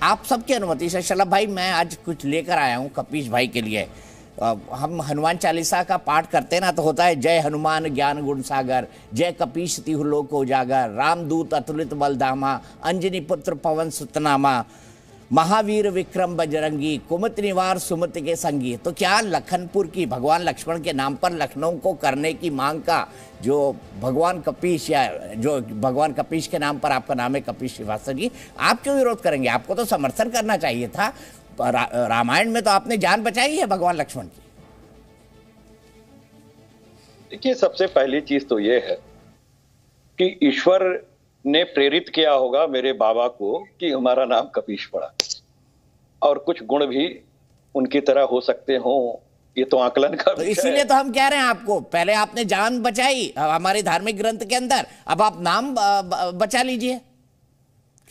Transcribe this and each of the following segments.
आप सबकी अनुमति से शलभ भाई, मैं आज कुछ लेकर आया हूं कपीश भाई के लिए। हम हनुमान चालीसा का पाठ करते हैं ना, तो होता है जय हनुमान ज्ञान गुण सागर, जय कपीश तिहु लोक उजागर, रामदूत अतुलित बलधामा, अंजनी पुत्र पवन सुतनामा, महावीर विक्रम बजरंगी, कुमति निवार सुमति के संगी। तो क्या लखनपुर की भगवान लक्ष्मण के नाम पर लखनऊ को करने की मांग का जो भगवान कपीश, या जो भगवान कपीश के नाम पर आपका नाम है कपीश श्रीवास्तव जी, आप क्यों विरोध करेंगे? आपको तो समर्थन करना चाहिए था। रामायण में तो आपने जान बचाई है भगवान लक्ष्मण की। देखिए, सबसे पहली चीज तो ये है कि ईश्वर ने प्रेरित किया होगा मेरे बाबा को कि हमारा नाम कपीश पड़ा, और कुछ गुण भी उनकी तरह हो सकते हो, ये तो आकलन का तो इसीलिए तो हम कह रहे हैं आपको, पहले आपने जान बचाई हमारे धार्मिक ग्रंथ के अंदर, अब आप नाम बचा लीजिए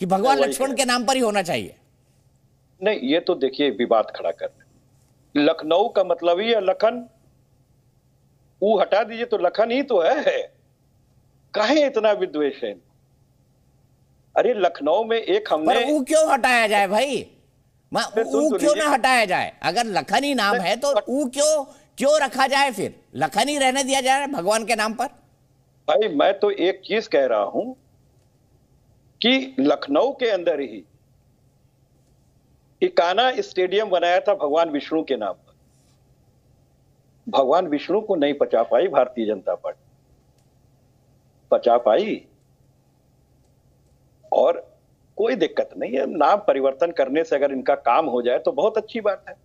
कि भगवान लक्ष्मण के नाम पर ही होना चाहिए। नहीं, ये तो देखिए विवाद खड़ा करना। लखनऊ का मतलब ही है लखन, ऊ हटा दीजिए तो लखन ही तो है। काहे इतना विद्वेष है? अरे लखनऊ में एक हमने, पर ऊ क्यों हटाया जाए भाई? ऊ क्यों ना हटाया जाए? अगर लखन ही नाम है तो ऊ क्यों रखा जाए? फिर लखन ही रहने दिया जाए भगवान के नाम पर। भाई मैं तो एक चीज कह रहा हूं कि लखनऊ के अंदर ही इकाना स्टेडियम बनाया था भगवान विष्णु के नाम पर। भगवान विष्णु को नहीं पचा पाई भारतीय जनता पार्टी, पचा पाई। और कोई दिक्कत नहीं है, नाम परिवर्तन करने से अगर इनका काम हो जाए तो बहुत अच्छी बात है।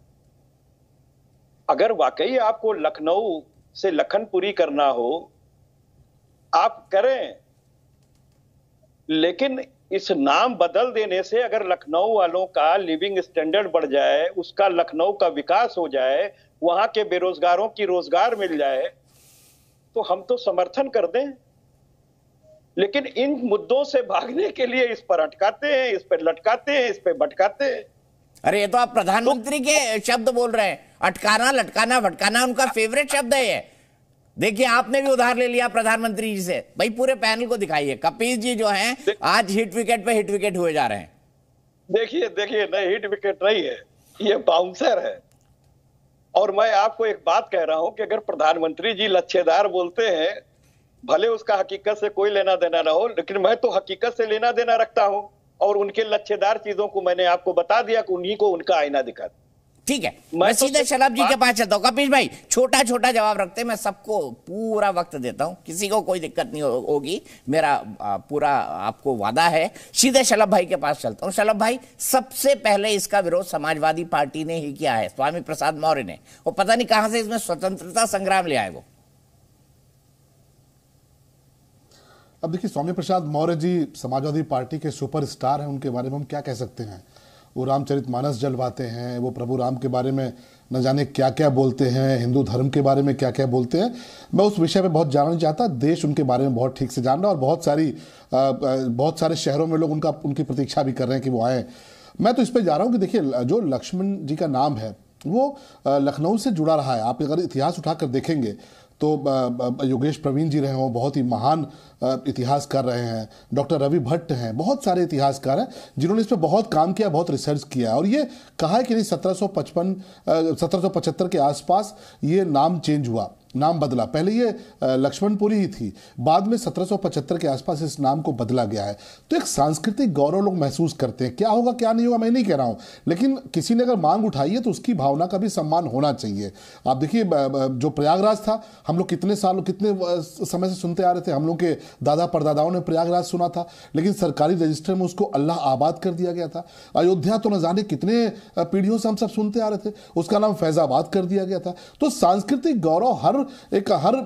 अगर वाकई आपको लखनऊ से लखनपुरी करना हो, आप करें, लेकिन इस नाम बदल देने से अगर लखनऊ वालों का लिविंग स्टैंडर्ड बढ़ जाए, उसका लखनऊ का विकास हो जाए, वहां के बेरोजगारों की रोजगार मिल जाए, तो हम तो समर्थन कर दें। लेकिन इन मुद्दों से भागने के लिए इस पर अटकाते हैं, इस पर लटकाते हैं, इस पर भटकाते हैं। अरे ये तो आप प्रधानमंत्री के शब्द बोल रहे हैं, अटकाना लटकाना भटकाना उनका फेवरेट शब्द है ये। देखिए, आपने भी उधार ले लिया प्रधानमंत्री जी से। भाई पूरे पैनल को दिखाइए, कपीश जी जो हैं आज हिट विकेट पे हिट विकेट हुए जा रहे हैं। देखिए नहीं, हिट विकेट नहीं है, ये बाउंसर है। और मैं आपको एक बात कह रहा हूं कि अगर प्रधानमंत्री जी लच्छेदार बोलते हैं, भले उसका हकीकत से कोई लेना देना ना हो, लेकिन मैं तो हकीकत से लेना देना रखता हूं, और उनके लच्छेदार चीजों को मैंने आपको बता दिया कि उन्हीं को उनका आईना दिखा। ठीक है, मैं सीधे शलभ जी के पास चलता हूँ। कपीश भाई छोटा छोटा जवाब रखते हैं, मैं सबको पूरा वक्त देता हूं, किसी को कोई दिक्कत नहीं होगी, मेरा पूरा आपको वादा है। सीधे शलभ भाई के पास चलता हूं। शलभ भाई, सबसे पहले इसका विरोध समाजवादी पार्टी ने ही किया है, स्वामी प्रसाद मौर्य ने, और पता नहीं कहां से इसमें स्वतंत्रता संग्राम ले आए वो। अब देखिए, स्वामी प्रसाद मौर्य जी समाजवादी पार्टी के सुपरस्टार हैं, उनके बारे में हम क्या कह सकते हैं। वो रामचरितमानस जलवाते हैं, वो प्रभु राम के बारे में न जाने क्या क्या बोलते हैं, हिंदू धर्म के बारे में क्या क्या बोलते हैं। मैं उस विषय पे बहुत जानना नहीं चाहता, देश उनके बारे में बहुत ठीक से जान रहा है, और बहुत सारे शहरों में लोग उनकी प्रतीक्षा भी कर रहे हैं कि वो आए। मैं तो इस पर जा रहा हूँ कि देखिए, जो लक्ष्मण जी का नाम है वो लखनऊ से जुड़ा रहा है। आप अगर इतिहास उठाकर देखेंगे तो योगेश प्रवीण जी रहे हों, बहुत ही महान इतिहासकार रहे हैं, डॉक्टर रवि भट्ट हैं, बहुत सारे इतिहासकार हैं जिन्होंने इस पर बहुत काम किया, बहुत रिसर्च किया, और ये कहा है कि 1775 के आसपास ये नाम चेंज हुआ, नाम बदला। पहले ये लक्ष्मणपुरी ही थी, बाद में 1775 के आसपास इस नाम को बदला गया है। तो एक सांस्कृतिक गौरव लोग महसूस करते हैं। क्या होगा क्या नहीं होगा मैं नहीं कह रहा हूं, लेकिन किसी ने अगर मांग उठाई है तो उसकी भावना का भी सम्मान होना चाहिए। आप देखिए, जो प्रयागराज था, हम लोग कितने समय से सुनते आ रहे थे, हम लोग के दादा परदादाओं ने प्रयागराज सुना था, लेकिन सरकारी रजिस्टर में उसको अल्लाह आबाद कर दिया गया था। अयोध्या तो न जाने कितने पीढ़ियों से हम सब सुनते आ रहे थे, उसका नाम फैजाबाद कर दिया गया था। तो सांस्कृतिक गौरव हर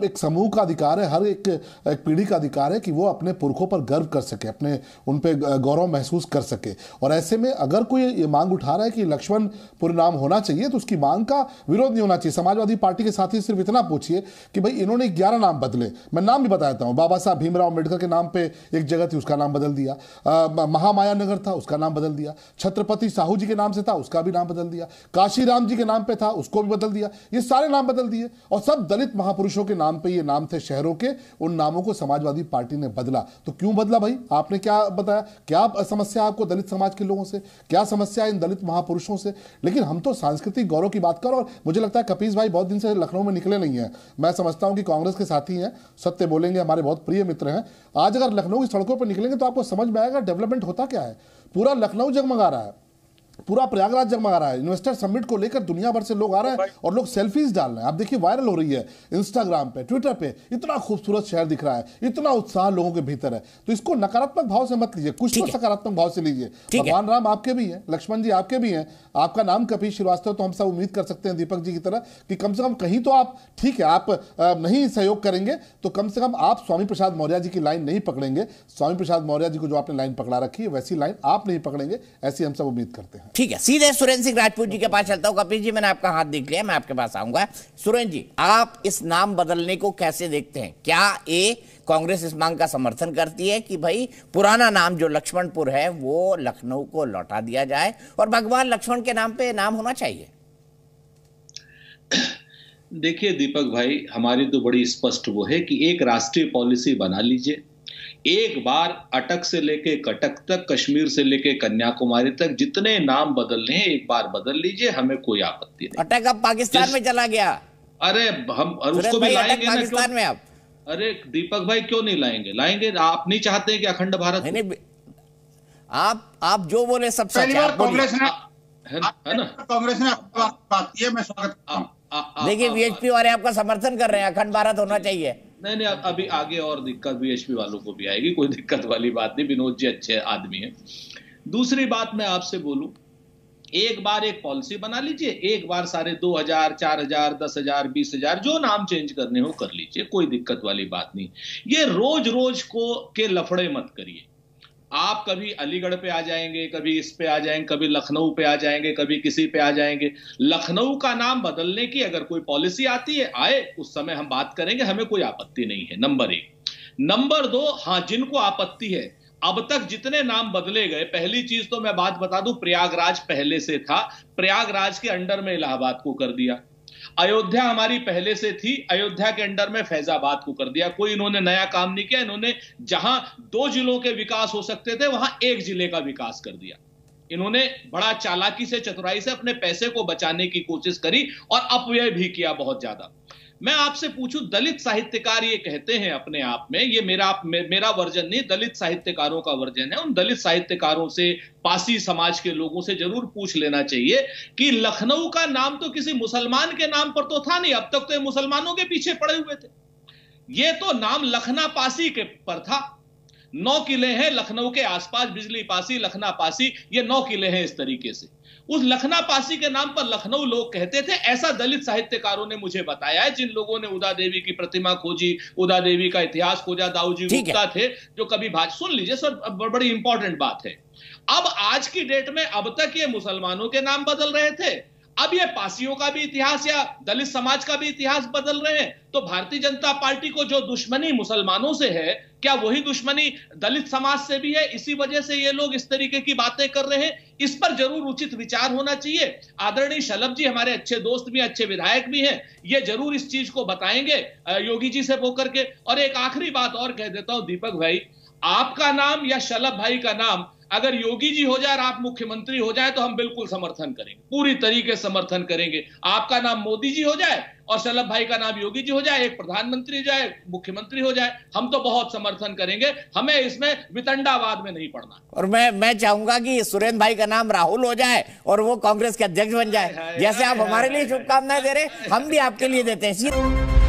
एक समूह का अधिकार है, हर एक पीढ़ी का अधिकार है कि वो अपने पुरखों पर गर्व कर सके, अपने उन पे गौरव महसूस कर सके। और ऐसे में अगर कोई ये मांग उठा रहा है कि लक्ष्मणपुर नाम होना चाहिए, तो उसकी मांग का विरोध नहीं होना चाहिए। समाजवादी पार्टी के साथी सिर्फ इतना पूछिए कि भाई इन्होंने 11 नाम बदले, मैं नाम भी बताता हूं। बाबा साहब भीमराव अम्बेडकर के नाम पे एक जगह थी, उसका नाम बदल दिया। महामाया नगर था, उसका नाम बदल दिया। छत्रपति साहू जी के नाम से था, उसका भी नाम बदल दिया। काशीराम जी के नाम पे था, उसको भी बदल दिया। ये सारे नाम बदल दिए, और सब दलित दलित महापुरुषों के नाम पे ये नाम थे शहरों के, उन नामों को समाजवादी पार्टी ने बदला। तो क्यों बदला भाई? आपने क्या बताया? क्या समस्या आपको दलित समाज के लोगों से? क्या समस्या इन दलित महापुरुषों से? लेकिन हम तो सांस्कृतिक गौरव की बात कर, और मुझे लगता है कपीस भाई बहुत दिन से लखनऊ में निकले नहीं है। मैं समझता हूं कि कांग्रेस के साथी हैं, सत्य बोलेंगे, हमारे बहुत प्रिय मित्र हैं। आज अगर लखनऊ की सड़कों पर निकलेंगे तो आपको समझ में आएगा डेवलपमेंट होता क्या है। पूरा लखनऊ जगमगा रहा है, पूरा प्रयागराज जगमगा रहा है। इन्वेस्टर समिट को लेकर दुनिया भर से लोग आ रहे हैं और लोग सेल्फीज डाल रहे हैं। आप देखिए वायरल हो रही है इंस्टाग्राम पे, ट्विटर पे। इतना खूबसूरत शहर दिख रहा है, इतना उत्साह लोगों के भीतर है। तो इसको नकारात्मक भाव से मत लीजिए, कुछ तो सकारात्मक भाव से लीजिए। भगवान राम आपके भी हैं, लक्ष्मण जी आपके भी हैं, आपका नाम कपीश श्रीवास्तव। तो हम सब उम्मीद कर सकते हैं दीपक जी की तरह कि कम से कम कहीं तो आप, ठीक है आप नहीं सहयोग करेंगे तो कम से कम आप स्वामी प्रसाद मौर्य जी की लाइन नहीं पकड़ेंगे। स्वामी प्रसाद मौर्य जी को जो आपने लाइन पकड़ा रखी है वैसी लाइन आप नहीं पकड़ेंगे, ऐसी हम सब उम्मीद करते हैं। ठीक है, सीधे सुरेंद्र सिंह राजपूत जी के पास चलता हूं। कपिल जी, मैंने आपका हाथ देख लिया, मैं आपके पास आऊंगा। सुरेंद्र जी, आप इस नाम बदलने को कैसे देखते हैं? क्या कांग्रेस इस मांग का समर्थन करती है कि भाई पुराना नाम जो लक्ष्मणपुर है वो लखनऊ को लौटा दिया जाए और भगवान लक्ष्मण के नाम पे नाम होना चाहिए? देखिए दीपक भाई, हमारी तो बड़ी स्पष्ट वो है कि एक राष्ट्रीय पॉलिसी बना लीजिए। एक बार अटक से लेके कटक तक, कश्मीर से लेके कन्याकुमारी तक जितने नाम बदलने हैं एक बार बदल लीजिए, हमें कोई आपत्ति नहीं। अटक अब पाकिस्तान में चला गया। अरे हम उसको भी लाएंगे ना, पाकिस्तान में अब। अरे दीपक भाई क्यों नहीं लाएंगे? लाएंगे। आप नहीं चाहते कि अखंड भारत? नहीं, आप जो बोले सब सच है। कांग्रेस ने है ना, कांग्रेस ने बात की है, मैं स्वागत करता हूं। देखिए वीएचपी वाले आपका समर्थन कर रहे हैं, अखंड भारत होना चाहिए। नहीं, अभी आगे और दिक्कत बीएचपी वालों को भी आएगी, कोई दिक्कत वाली बात नहीं। विनोद जी अच्छे आदमी हैं। दूसरी बात मैं आपसे बोलूं, एक बार एक पॉलिसी बना लीजिए, एक बार सारे 2000, 4000, 10,000, 20,000 जो नाम चेंज करने हो कर लीजिए, कोई दिक्कत वाली बात नहीं। ये रोज रोज के लफड़े मत करिए। आप कभी अलीगढ़ पे आ जाएंगे, कभी इस पे आ जाएंगे, कभी लखनऊ पे आ जाएंगे, कभी किसी पे आ जाएंगे। लखनऊ का नाम बदलने की अगर कोई पॉलिसी आती है, आए, उस समय हम बात करेंगे, हमें कोई आपत्ति नहीं है। नंबर 1। नंबर 2, हाँ जिनको आपत्ति है, अब तक जितने नाम बदले गए, पहली चीज तो मैं बात बता दूं, प्रयागराज पहले से था, प्रयागराज के अंडर में इलाहाबाद को कर दिया। अयोध्या हमारी पहले से थी, अयोध्या के अंडर में फैजाबाद को कर दिया। कोई इन्होंने नया काम नहीं किया। इन्होंने जहां 2 जिलों के विकास हो सकते थे वहां 1 जिले का विकास कर दिया। इन्होंने बड़ा चालाकी से, चतुराई से अपने पैसे को बचाने की कोशिश करी और अपव्यय भी किया बहुत ज्यादा। मैं आपसे पूछूं, दलित साहित्यकार ये कहते हैं अपने आप में, ये मेरा वर्जन नहीं, दलित साहित्यकारों का वर्जन है। उन दलित साहित्यकारों से, पासी समाज के लोगों से जरूर पूछ लेना चाहिए कि लखनऊ का नाम तो किसी मुसलमान के नाम पर तो था नहीं, अब तक तो ये मुसलमानों के पीछे पड़े हुए थे। ये तो नाम लखना पासी के पर था। 9 किले हैं लखनऊ के आसपास, बिजली पासी, लखना पासी, ये 9 किले हैं इस तरीके से। उस लखना पासी के नाम पर लखनऊ लोग कहते थे, ऐसा दलित साहित्यकारों ने मुझे बताया है, जिन लोगों ने उदा देवी की प्रतिमा खोजी, उदा देवी का इतिहास खोजा, दाऊजी गुप्ता थे जो कभी सुन लीजिए सर, बड़ी इंपॉर्टेंट बात है। अब आज की डेट में, अब तक ये मुसलमानों के नाम बदल रहे थे, अब ये पासियों का भी इतिहास या दलित समाज का भी इतिहास बदल रहे हैं। तो भारतीय जनता पार्टी को जो दुश्मनी मुसलमानों से है, क्या वही दुश्मनी दलित समाज से भी है? इसी वजह से ये लोग इस तरीके की बातें कर रहे हैं। इस पर जरूर उचित विचार होना चाहिए। आदरणीय शलभ जी हमारे अच्छे दोस्त भी, अच्छे विधायक भी हैं, ये जरूर इस चीज को बताएंगे योगी जी से होकर के। और एक आखिरी बात और कह देता हूं दीपक भाई, आपका नाम या शलभ भाई का नाम अगर योगी जी हो जाए और आप मुख्यमंत्री हो जाए तो हम बिल्कुल समर्थन करेंगे, पूरी तरीके से समर्थन करेंगे। आपका नाम मोदी जी हो जाए और शलभ भाई का नाम योगी जी हो जाए, एक प्रधानमंत्री हो जाए, मुख्यमंत्री हो जाए, हम तो बहुत समर्थन करेंगे। हमें इसमें वितंडावाद में नहीं पड़ना। और मैं चाहूंगा कि सुरेंद्र भाई का नाम राहुल हो जाए और वो कांग्रेस के अध्यक्ष बन जाए। जैसे आप हमारे लिए शुभकामनाएं दे रहे, हम भी आपके लिए देते हैं।